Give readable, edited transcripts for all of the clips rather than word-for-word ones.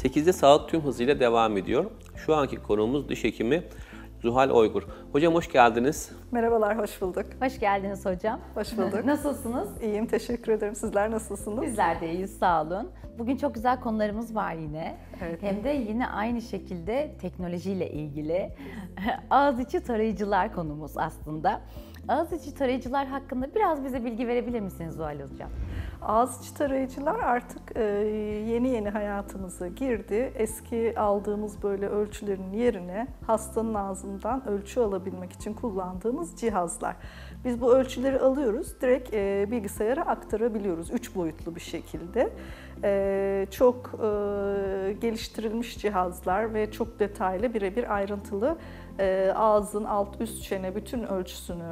8'de sağlık tüm hızıyla devam ediyor. Şu anki konuğumuz diş hekimi Zuhal Oygur. Hocam hoş geldiniz. Merhabalar, hoş bulduk. Hoş geldiniz hocam. Hoş bulduk. Nasılsınız? İyiyim, teşekkür ederim. Sizler nasılsınız? Bizler de iyiyiz, sağ olun. Bugün çok güzel konularımız var yine. Evet. Hem de yine aynı şekilde teknolojiyle ilgili ağız içi tarayıcılar konumuz aslında. Ağız içi tarayıcılar hakkında biraz bize bilgi verebilir misiniz Zuhal Hocam? Ağız içi tarayıcılar artık yeni yeni hayatımıza girdi. Eski aldığımız böyle ölçülerin yerine hastanın ağzından ölçü alabilmek için kullandığımız cihazlar. Biz bu ölçüleri alıyoruz, direkt bilgisayara aktarabiliyoruz 3 boyutlu bir şekilde. Çok geliştirilmiş cihazlar ve çok detaylı, birebir ayrıntılı ağzın alt üst çene bütün ölçüsünü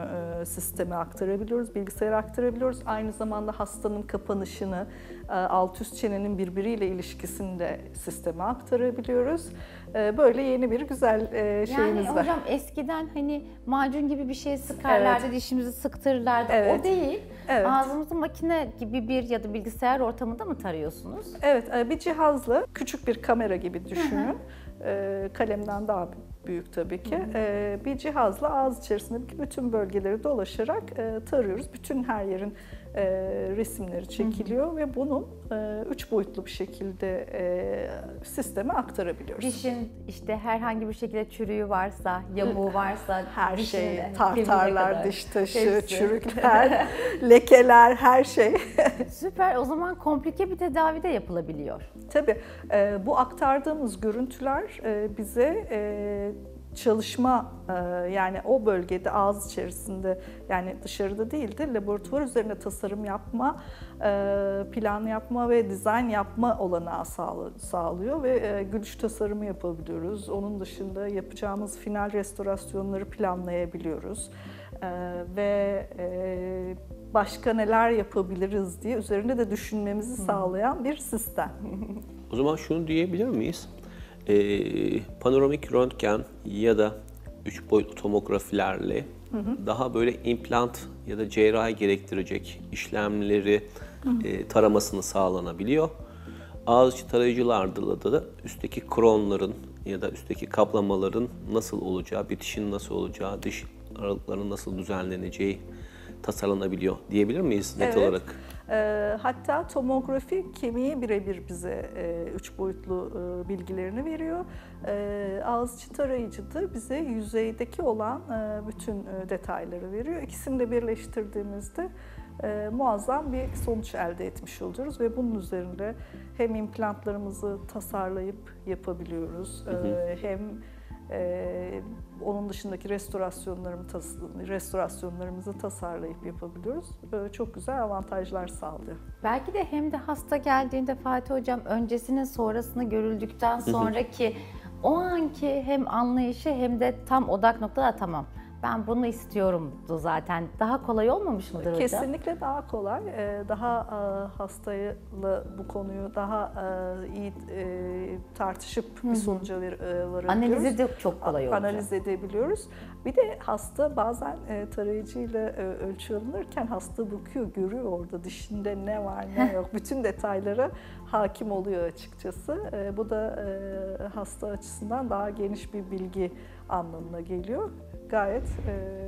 sisteme aktarabiliyoruz, bilgisayara aktarabiliyoruz. Aynı zamanda hastanın kapanışını, alt üst çenenin birbiriyle ilişkisini de sisteme aktarabiliyoruz. Böyle yeni bir güzel şeyimiz yani var. hocam eskiden hani macun gibi bir şey sıkarlardı, Evet. dişimizi sıktırırlardı. Evet. O değil. Evet. Ağzımızı makine gibi bir ya da bilgisayar ortamında mı tarıyorsunuz? Evet, bir cihazla küçük bir kamera gibi düşünün. Kalemden daha büyük tabii ki. Bir cihazla ağız içerisindeki bütün bölgeleri dolaşarak tarıyoruz. Bütün her yerin resimleri çekiliyor ve bunun 3 boyutlu bir şekilde sisteme aktarabiliyoruz. Dişin işte herhangi bir şekilde çürüğü varsa, yamuğu varsa, Her dişinin şey, kemiğine tartarlar, kadar. diş taşı, Hepsi. çürükler, lekeler, her şey. Süper, o zaman komplike bir tedavi de yapılabiliyor. Tabii bu aktardığımız görüntüler bize çalışma, yani o bölgede ağız içerisinde, yani dışarıda değil de laboratuvar üzerinde tasarım yapma, plan yapma ve dizayn yapma olanağı sağlıyor ve gülüş tasarımı yapabiliyoruz. Onun dışında yapacağımız final restorasyonları planlayabiliyoruz ve başka neler yapabiliriz diye üzerinde de düşünmemizi sağlayan bir sistem. O zaman şunu diyebilir miyiz? Panoramik röntgen ya da 3 boyutlu tomografilerle daha böyle implant ya da cerrahi gerektirecek işlemleri taramasını sağlanabiliyor. Ağız içi tarayıcılarda da üstteki kronların ya da üstteki kaplamaların nasıl olacağı, bitişin nasıl olacağı, diş aralıklarının nasıl düzenleneceği tasarlanabiliyor diyebilir miyiz net Evet. olarak? Hatta tomografi kemiği birebir bize 3 boyutlu bilgilerini veriyor. Ağız içi tarayıcı da bize yüzeydeki olan bütün detayları veriyor. İkisini de birleştirdiğimizde muazzam bir sonuç elde etmiş oluyoruz ve bunun üzerinde hem implantlarımızı tasarlayıp yapabiliyoruz, hem onun dışındaki restorasyonlarımızı tasarlayıp yapabiliyoruz. Çok güzel avantajlar sağlıyor. Belki de hem de hasta geldiğinde Fatih Hocam öncesinin sonrasını görüldükten sonraki o anki hem anlayışı hem de tam odak noktada tamam. Ben bunu istiyorumdu zaten. Daha kolay olmamış mıdır hocam? Kesinlikle daha kolay. Daha hastayla bu konuyu daha iyi tartışıp bir sonuca varabiliyoruz. Analizi de çok kolay olacak. Analiz edebiliyoruz. Bir de hasta bazen tarayıcıyla ölçü alınırken hasta bakıyor, görüyor orada dişinde ne var ne yok. Bütün detaylara hakim oluyor açıkçası. Bu da hasta açısından daha geniş bir bilgi anlamına geliyor. Gayet...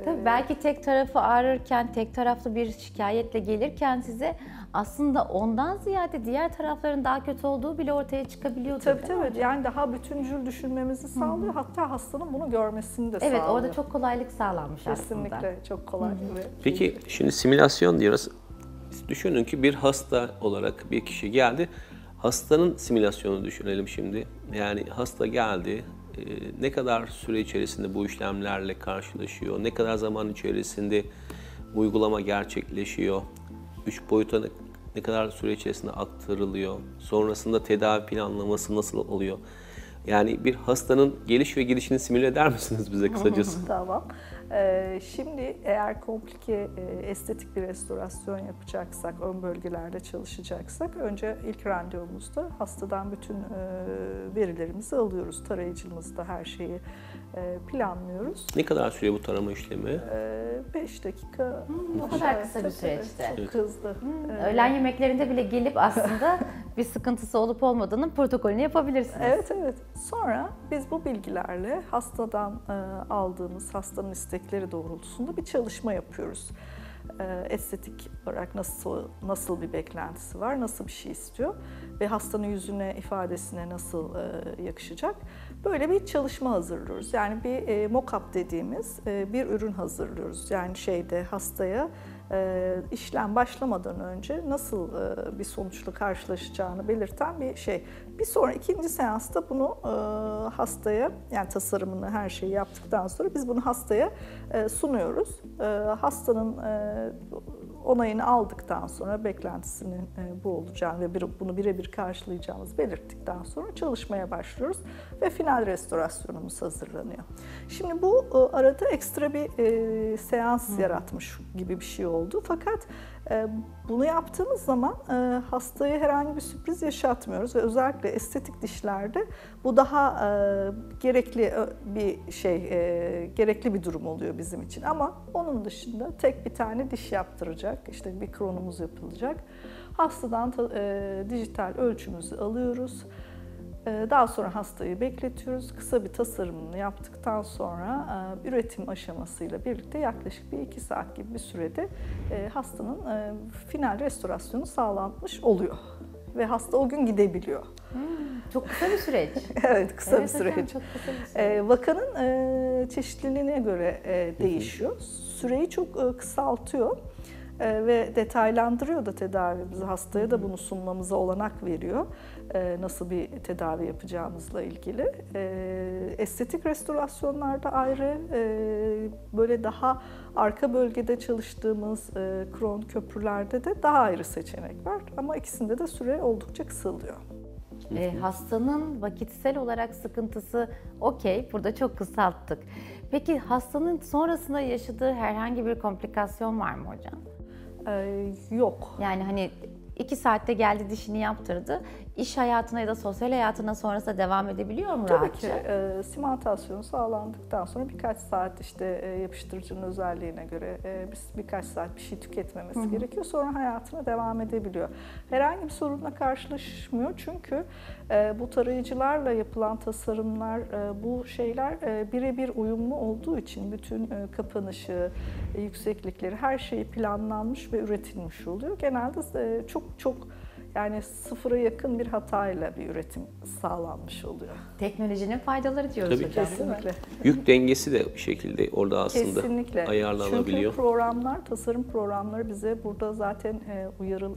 Tabii belki tek tarafı ağrırken, tek taraflı bir şikayetle gelirken size aslında ondan ziyade diğer tarafların daha kötü olduğu bile ortaya çıkabiliyor. Tabii. Yani daha bütüncül düşünmemizi sağlıyor. Hatta hastanın bunu görmesini de sağlıyor. Evet, orada çok kolaylık sağlanmış Kesinlikle, aslında. çok kolay. Peki şimdi simülasyon diyoruz. Düşünün ki bir hasta olarak bir kişi geldi. Hastanın simülasyonunu düşünelim şimdi. Yani hasta geldi. Ne kadar süre içerisinde bu işlemlerle karşılaşıyor? Ne kadar zaman içerisinde uygulama gerçekleşiyor? 3 boyuta ne kadar süre içerisinde aktarılıyor? Sonrasında tedavi planlaması nasıl oluyor? Yani bir hastanın geliş ve gidişini simüle eder misiniz bize kısacası? Tamam. Şimdi eğer komplike estetik bir restorasyon yapacaksak, ön bölgelerde çalışacaksak önce ilk randevumuzda hastadan bütün verilerimizi alıyoruz. Tarayıcımızda her şeyi planlıyoruz. Ne kadar sürüyor bu tarama işlemi? 5 dakika. O kadar kısa bir süreçte. Çok hızlı. Öğlen yemeklerinde bile gelip aslında bir sıkıntısı olup olmadığının protokolünü yapabilirsiniz. Evet. Sonra biz bu bilgilerle hastadan aldığımız hastanın istekleri doğrultusunda bir çalışma yapıyoruz. Estetik olarak nasıl bir beklentisi var, nasıl bir şey istiyor ve hastanın yüzüne, ifadesine nasıl yakışacak. Böyle bir çalışma hazırlıyoruz. Yani bir mock-up dediğimiz bir ürün hazırlıyoruz. Yani hastaya işlem başlamadan önce nasıl bir sonuçla karşılaşacağını belirten bir şey. Bir sonra ikinci seansta bunu hastaya, yani tasarımını, her şeyi yaptıktan sonra biz bunu hastaya sunuyoruz. Hastanın onayını aldıktan sonra beklentisinin bu olacağını ve bunu birebir karşılayacağımızı belirttikten sonra çalışmaya başlıyoruz ve final restorasyonumuz hazırlanıyor. Şimdi bu arada ekstra bir seans yaratmış gibi bir şey oldu. Fakat bunu yaptığımız zaman hastaya herhangi bir sürpriz yaşatmıyoruz ve özellikle estetik dişlerde bu daha gerekli bir gerekli bir durum oluyor bizim için. Ama onun dışında tek bir tane diş yaptıracak, işte bir kronumuz yapılacak. Hastadan dijital ölçümüzü alıyoruz. Daha sonra hastayı bekletiyoruz. Kısa bir tasarımını yaptıktan sonra üretim aşamasıyla birlikte yaklaşık bir 2 saat gibi bir sürede hastanın final restorasyonu sağlanmış oluyor. Ve hasta o gün gidebiliyor. Çok kısa bir süreç. Evet, kısa bir hocam, süreç. çok kısa bir süreç. Vakanın çeşitliliğine göre değişiyor. Süreyi çok kısaltıyor. Ve detaylandırıyor da tedavimizi. Hastaya da bunu sunmamıza olanak veriyor. Nasıl bir tedavi yapacağımızla ilgili. Estetik restorasyonlarda ayrı, böyle daha arka bölgede çalıştığımız kron köprülerde de daha ayrı seçenek var. Ama ikisinde de süre oldukça kısalıyor. Hastanın vakitsel olarak sıkıntısı okey, burada çok kısalttık. Peki hastanın sonrasında yaşadığı herhangi bir komplikasyon var mı hocam? Yok. Yani hani 2 saatte geldi, dişini yaptırdı. İş hayatına ya da sosyal hayatına sonrasında devam edebiliyor mu Tabii rahatça? ki simantasyonu sağlandıktan sonra birkaç saat işte yapıştırıcının özelliğine göre birkaç saat bir şey tüketmemesi gerekiyor. Sonra hayatına devam edebiliyor. Herhangi bir sorunla karşılaşmıyor çünkü bu tarayıcılarla yapılan tasarımlar, bu şeyler birebir uyumlu olduğu için bütün kapanışı, yükseklikleri, her şeyi planlanmış ve üretilmiş oluyor. Genelde çok yani sıfıra yakın bir hatayla bir üretim sağlanmış oluyor. Teknolojinin faydaları diyoruz Tabii ki. hocam. Kesinlikle. Yük dengesi de bir şekilde orada aslında Kesinlikle. ayarlanabiliyor. Çünkü programlar, tasarım programları bize burada zaten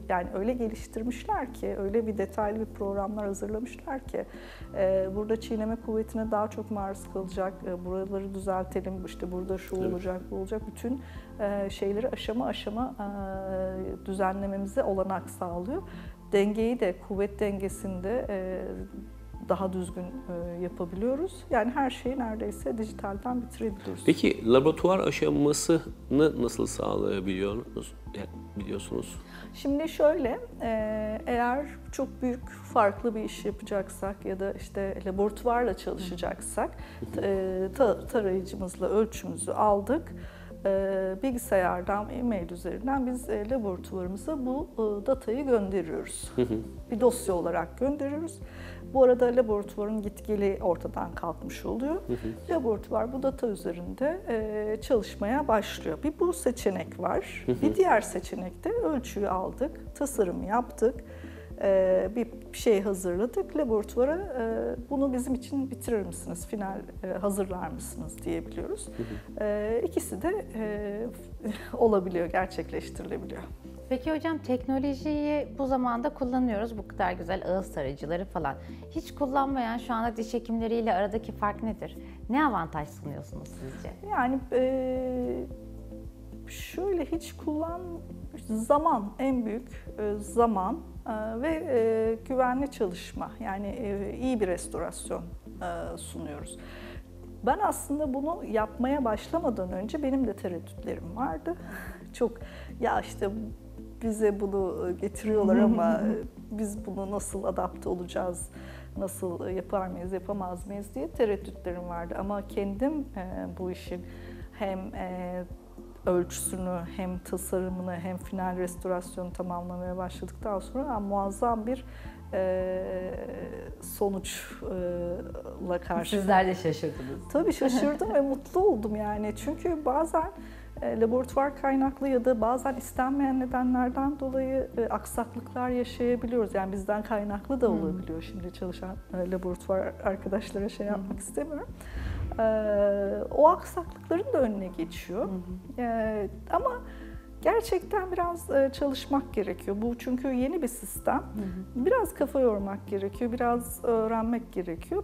yani öyle geliştirmişler ki, öyle bir detaylı bir programlar hazırlamışlar ki burada çiğneme kuvvetine daha çok maruz kalacak, buraları düzeltelim, işte burada şu olacak, bu olacak, bütün şeyleri aşama aşama düzenlememize olanak sağlıyor. Dengeyi de, kuvvet dengesinde daha düzgün yapabiliyoruz. Yani her şeyi neredeyse dijitalden bitirebiliyoruz. Peki laboratuvar aşamasını nasıl biliyorsunuz? Şimdi şöyle, eğer çok büyük farklı bir iş yapacaksak ya da işte laboratuvarla çalışacaksak tarayıcımızla ölçümüzü aldık. Bilgisayardan, e-mail üzerinden biz laboratuvarımıza bu datayı gönderiyoruz. Bir dosya olarak gönderiyoruz. Bu arada laboratuvarın gitgeli ortadan kalkmış oluyor. Laboratuvar bu data üzerinde çalışmaya başlıyor. Bir bu seçenek var. Bir diğer seçenekte ölçüyü aldık, tasarımı yaptık. Bir şey hazırladık. Laboratuvara bunu bizim için bitirir misiniz, final hazırlar mısınız diyebiliyoruz. İkisi de olabiliyor, gerçekleştirilebiliyor. Peki hocam, teknolojiyi bu zamanda kullanıyoruz. Bu kadar güzel ağız tarayıcıları falan. Hiç kullanmayan şu anda diş hekimleriyle aradaki fark nedir? Ne avantaj sunuyorsunuz sizce? Yani şöyle zaman, en büyük zaman ve güvenli çalışma. Yani iyi bir restorasyon sunuyoruz. Ben aslında bunu yapmaya başlamadan önce benim de tereddütlerim vardı. Çok ya işte bize bunu getiriyorlar ama biz bunu nasıl adapte olacağız, nasıl yapar mıyız, yapamaz mıyız diye tereddütlerim vardı. Ama kendim bu işin hem ölçüsünü, hem tasarımını, hem final restorasyonu tamamlamaya başladıktan sonra muazzam bir sonuçla karşı. Sizler de şaşırdınız. Tabii şaşırdım ve mutlu oldum yani. Çünkü bazen laboratuvar kaynaklı ya da bazen istenmeyen nedenlerden dolayı aksaklıklar yaşayabiliyoruz. Yani bizden kaynaklı da olabiliyor. Şimdi çalışan laboratuvar arkadaşlara şey yapmak istemiyorum. O aksaklıkların da önüne geçiyor. Ama gerçekten biraz çalışmak gerekiyor. Bu çünkü yeni bir sistem. Biraz kafa yormak gerekiyor, biraz öğrenmek gerekiyor.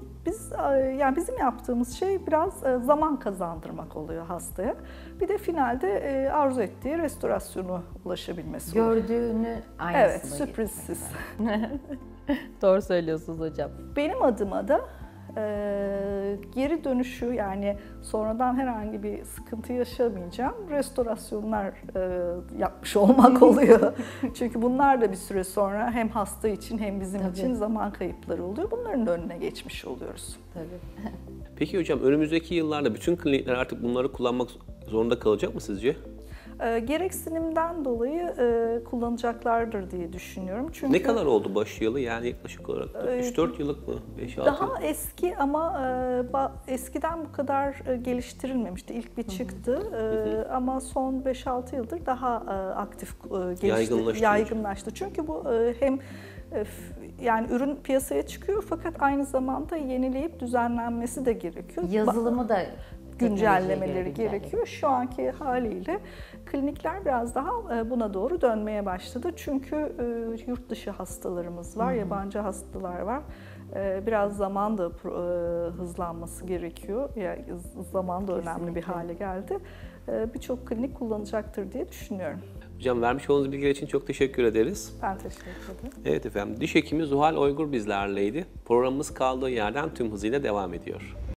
Yani bizim yaptığımız şey biraz zaman kazandırmak oluyor hastaya. Bir de finalde arzu ettiği restorasyona ulaşabilmesi oluyor. Gördüğünü aynısını. Evet, sürprizsiz. Doğru söylüyorsunuz hocam. Benim adıma da geri dönüşü, yani sonradan herhangi bir sıkıntı yaşamayacağım restorasyonlar yapmış olmak oluyor. Çünkü bunlar da bir süre sonra hem hasta için hem bizim için zaman kayıpları oluyor. Bunların da önüne geçmiş oluyoruz. Tabii. Peki hocam, önümüzdeki yıllarda bütün klinikler artık bunları kullanmak zorunda kalacak mı sizce? Gereksinimden dolayı kullanacaklardır diye düşünüyorum. Çünkü Ne kadar oldu başlayalı, yani yaklaşık olarak 3-4 yıllık mı? 5-6 daha yıllık? eski ama eskiden bu kadar geliştirilmemişti. İlk bir çıktı ama son 5-6 yıldır daha aktif yaygınlaştı. Çünkü bu hem yani ürün piyasaya çıkıyor fakat aynı zamanda yenileyip düzenlenmesi de gerekiyor. Yazılımı da Güncellemeleri gerekiyor. Şu anki haliyle klinikler biraz daha buna doğru dönmeye başladı. Çünkü yurt dışı hastalarımız var, yabancı hastalar var. Biraz zaman da hızlanması gerekiyor. Yani zaman da önemli bir hale geldi. Birçok klinik kullanacaktır diye düşünüyorum. Hocam, vermiş olduğunuz bilgiler için çok teşekkür ederiz. Ben teşekkür ederim. Evet efendim, diş hekimi Zuhal Oygur bizlerleydi. Programımız kaldığı yerden tüm hızıyla devam ediyor.